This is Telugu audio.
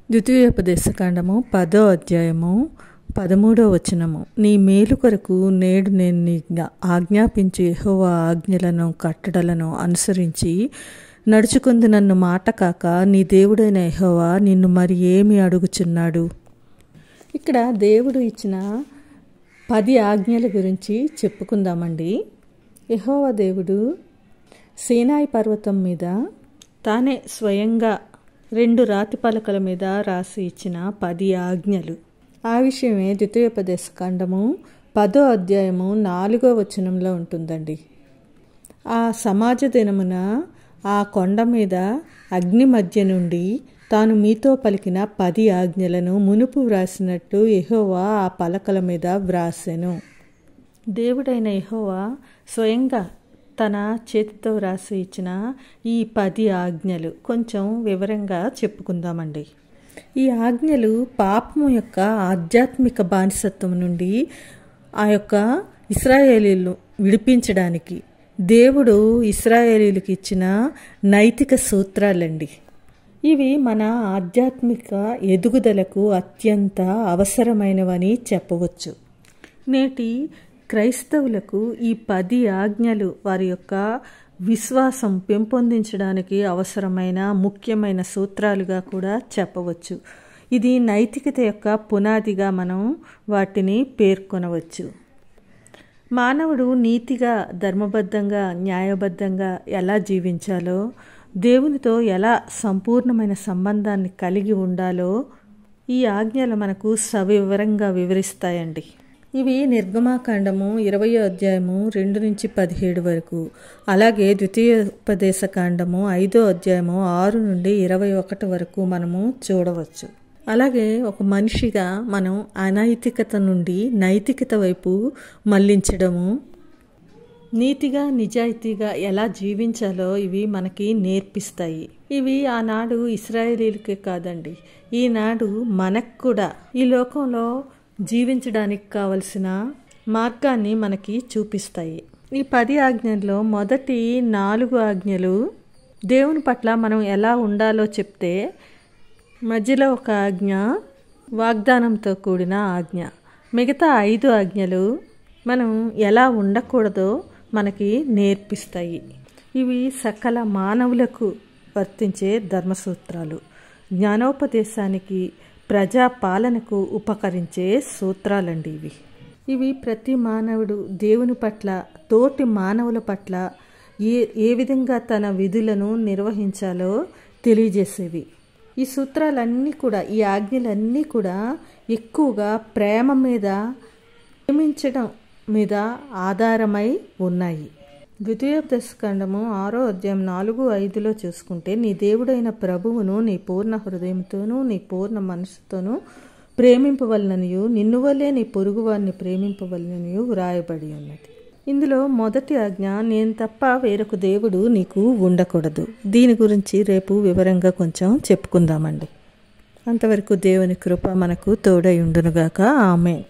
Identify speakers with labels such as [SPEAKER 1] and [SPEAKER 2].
[SPEAKER 1] ద్వితీయోపదేశకాండము 10వ అధ్యాయము 13వ వచనము. నీ మేలు కొరకు నేడు నేను నీకు ఆజ్ఞాపించు యెహోవా ఆజ్ఞలను కట్టడలను అనుసరించి నడుచుకుందు నన్ను మాట కాక నీ దేవుడైన యెహోవా నిన్ను మరి ఏమి అడుగుచున్నాడు. ఇక్కడ దేవుడు ఇచ్చిన 10 ఆజ్ఞల గురించి చెప్పుకుందామండి. యెహోవా దేవుడు సీనాయి పర్వతం మీద తానే స్వయంగా 2 రాతి పలకల మీద రాసి ఇచ్చిన 10 ఆజ్ఞలు. ఆ విషయమే ద్వితీయోపదేశకాండము 10వ అధ్యాయము 4వ వచనంలో ఉంటుందండి. ఆ సమాజ దినమున ఆ కొండ మీద అగ్ని మధ్య నుండి తాను మీతో పలికిన 10 ఆజ్ఞలను మునుపు వ్రాసినట్టు యెహోవా ఆ పలకల మీద వ్రాసెను. దేవుడైన యెహోవా స్వయంగా తన చేతితో వ్రాసి ఇచ్చిన ఈ 10 ఆజ్ఞలు కొంచెం వివరంగా చెప్పుకుందామండి. ఈ ఆజ్ఞలు పాపము యొక్క ఆధ్యాత్మిక బానిసత్వం నుండి ఆ యొక్క ఇశ్రాయేలీలను విడిపించడానికి దేవుడు ఇశ్రాయేలీలకు ఇచ్చిన నైతిక సూత్రాలండి. ఇవి మన ఆధ్యాత్మిక ఎదుగుదలకు అత్యంత అవసరమైనవని చెప్పవచ్చు. నేటి క్రైస్తవులకు ఈ 10 ఆజ్ఞలు వారి యొక్క విశ్వాసం పెంపొందించడానికి అవసరమైన ముఖ్యమైన సూత్రాలుగా కూడా చెప్పవచ్చు. ఇది నైతికత యొక్క పునాదిగా మనం వాటిని పేర్కొనవచ్చు. మానవుడు నీతిగా, ధర్మబద్ధంగా, న్యాయబద్ధంగా ఎలా జీవించాలో, దేవునితో ఎలా సంపూర్ణమైన సంబంధాన్ని కలిగి ఉండాలో ఈ ఆజ్ఞలు మనకు సవివరంగా వివరిస్తాయండి. ఇవి నిర్గమాకాండము 20వ అధ్యాయము 2 నుంచి 17 వరకు, అలాగే ద్వితీయోపదేశకాండము 5వ అధ్యాయము 6 నుండి 21 వరకు మనము చూడవచ్చు. అలాగే ఒక మనిషిగా మనం అనైతికత నుండి నైతికత వైపు మళ్లించడము, నీతిగా నిజాయితీగా ఎలా జీవించాలో ఇవి మనకి నేర్పిస్తాయి. ఇవి ఆనాడు ఇశ్రాయేలీలకే కాదండి, ఈనాడు మనకు కూడా ఈ లోకంలో జీవించడానికి కావలసిన మార్గాన్ని మనకి చూపిస్తాయి. ఈ 10 ఆజ్ఞల్లో మొదటి 4 ఆజ్ఞలు దేవుని పట్ల మనం ఎలా ఉండాలో చెప్తే, మధ్యలో ఒక ఆజ్ఞ వాగ్దానంతో కూడిన ఆజ్ఞ, మిగతా 5 ఆజ్ఞలు మనం ఎలా ఉండకూడదో మనకి నేర్పిస్తాయి. ఇవి సకల మానవులకు వర్తించే ధర్మసూత్రాలు, జ్ఞానోపదేశానికి, ప్రజాపాలనకు ఉపకరించే సూత్రాలండి. ఇవి ప్రతి మానవుడు దేవుని పట్ల, తోటి మానవుల పట్ల ఏ విధంగా తన విధులను నిర్వహించాలో తెలియజేసేవి. ఈ సూత్రాలన్నీ కూడా, ఈ ఆజ్ఞలన్నీ కూడా ఎక్కువగా ప్రేమ మీద, ప్రేమించడం మీద ఆధారమై ఉన్నాయి. ద్వితీయోపదేశకాండము 6వ అధ్యాయం 4-5లో చూసుకుంటే, నీ దేవుడైన ప్రభువును నీ పూర్ణ హృదయంతోనూ నీ పూర్ణ మనసుతోనూ ప్రేమింపవలననియు నిన్ను వల్లే నీ పొరుగువారిని ప్రేమింపవలననియు వ్రాయబడి ఉన్నది. ఇందులో మొదటి ఆజ్ఞ, నేను తప్ప వేరొక దేవుడు నీకు ఉండకూడదు. దీని గురించి రేపు వివరంగా కొంచెం చెప్పుకుందామండి. అంతవరకు దేవుని కృప మనకు తోడై ఉండునుగాక. ఆమేన్.